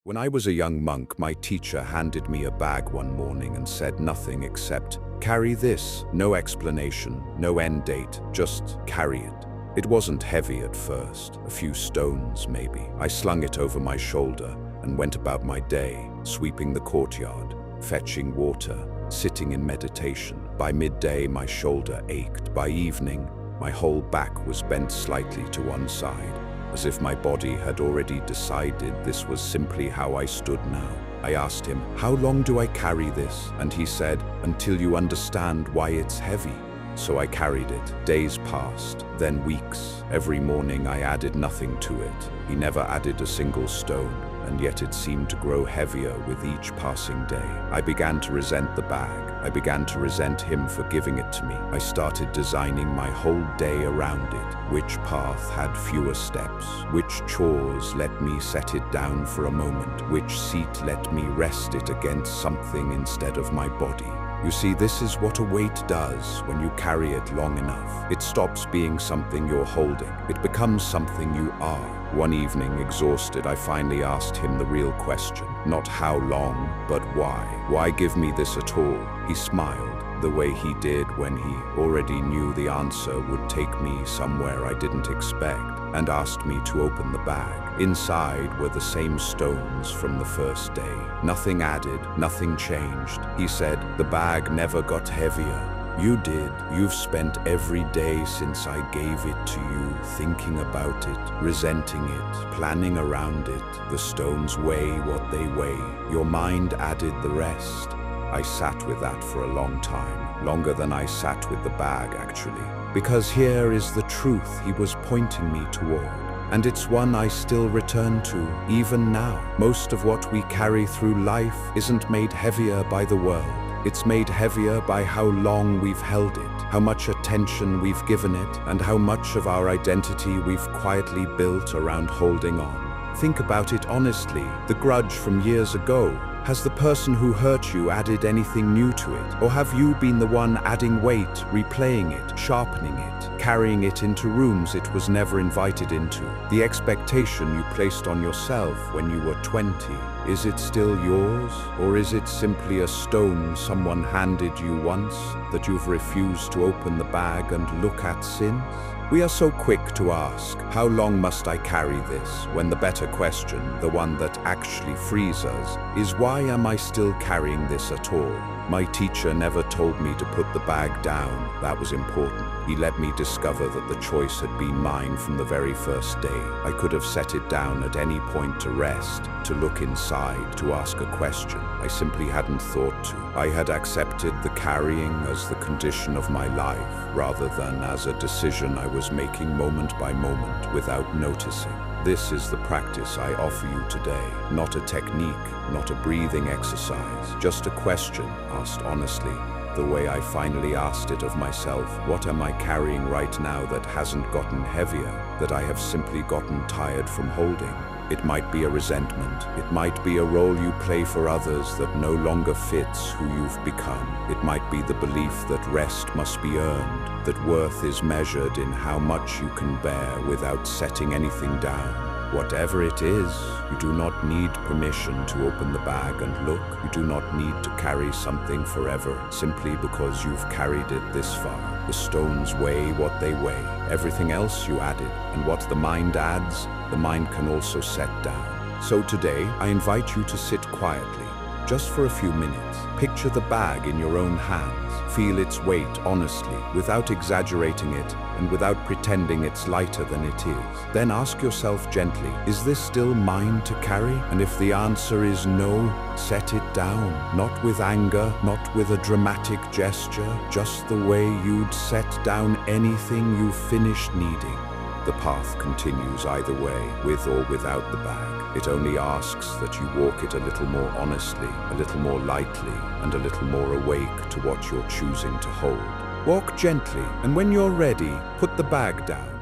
When I was a young monk, my teacher handed me a bag one morning and said nothing except, "Carry this." No explanation, no end date, just carry it. It wasn't heavy at first, a few stones maybe. I slung it over my shoulder and went about my day, sweeping the courtyard, fetching water, sitting in meditation. By midday, my shoulder ached. By evening, my whole back was bent slightly to one side, as if my body had already decided this was simply how I stood now. I asked him, "How long do I carry this?" And he said, "Until you understand why it's heavy." So I carried it. Days passed, then weeks. Every morning I added nothing to it. He never added a single stone, and yet it seemed to grow heavier with each passing day. I began to resent the bag. I began to resent him for giving it to me. I started designing my whole day around it. Which path had fewer steps? Which chores let me set it down for a moment? Which seat let me rest it against something instead of my body? You see, this is what a weight does when you carry it long enough. It stops being something you're holding. It becomes something you are. One evening, exhausted, I finally asked him the real question. Not how long, but why. Why give me this at all? He smiled, the way he did when he already knew the answer would take me somewhere I didn't expect, and asked me to open the bag. Inside were the same stones from the first day. Nothing added, nothing changed. He said, "The bag never got heavier. You did. You've spent every day since I gave it to you thinking about it, resenting it, planning around it. The stones weigh what they weigh. Your mind added the rest." I sat with that for a long time, longer than I sat with the bag, actually. Because here is the truth he was pointing me toward. And it's one I still return to, even now. Most of what we carry through life isn't made heavier by the world. It's made heavier by how long we've held it, how much attention we've given it, and how much of our identity we've quietly built around holding on. Think about it honestly. The grudge from years ago. Has the person who hurt you added anything new to it? Or have you been the one adding weight, replaying it, sharpening it, carrying it into rooms it was never invited into? The expectation you placed on yourself when you were 20, is it still yours? Or is it simply a stone someone handed you once that you've refused to open the bag and look at since? We are so quick to ask, "How long must I carry this?" when the better question, the one that actually frees us, is, "Why am I still carrying this at all?" My teacher never told me to put the bag down. That was important. He let me discover that the choice had been mine from the very first day. I could have set it down at any point to rest, to look inside, to ask a question. I simply hadn't thought to. I had accepted the carrying as the condition of my life, rather than as a decision I was making moment by moment without noticing. This is the practice I offer you today. Not a technique, not a breathing exercise, just a question asked honestly, the way I finally asked it of myself. What am I carrying right now that hasn't gotten heavier, that I have simply gotten tired from holding? It might be a resentment. It might be a role you play for others that no longer fits who you've become. It might be the belief that rest must be earned, that worth is measured in how much you can bear without setting anything down. Whatever it is, you do not need permission to open the bag and look. You do not need to carry something forever, simply because you've carried it this far. The stones weigh what they weigh. Everything else you added, and what the mind adds, the mind can also set down. So today, I invite you to sit quietly, just for a few minutes. Picture the bag in your own hands. Feel its weight honestly, without exaggerating it, and without pretending it's lighter than it is. Then ask yourself gently, is this still mine to carry? And if the answer is no, set it down. Not with anger, not with a dramatic gesture, just the way you'd set down anything you finished needing. The path continues either way, with or without the bag. It only asks that you walk it a little more honestly, a little more lightly, and a little more awake to what you're choosing to hold. Walk gently, and when you're ready, put the bag down.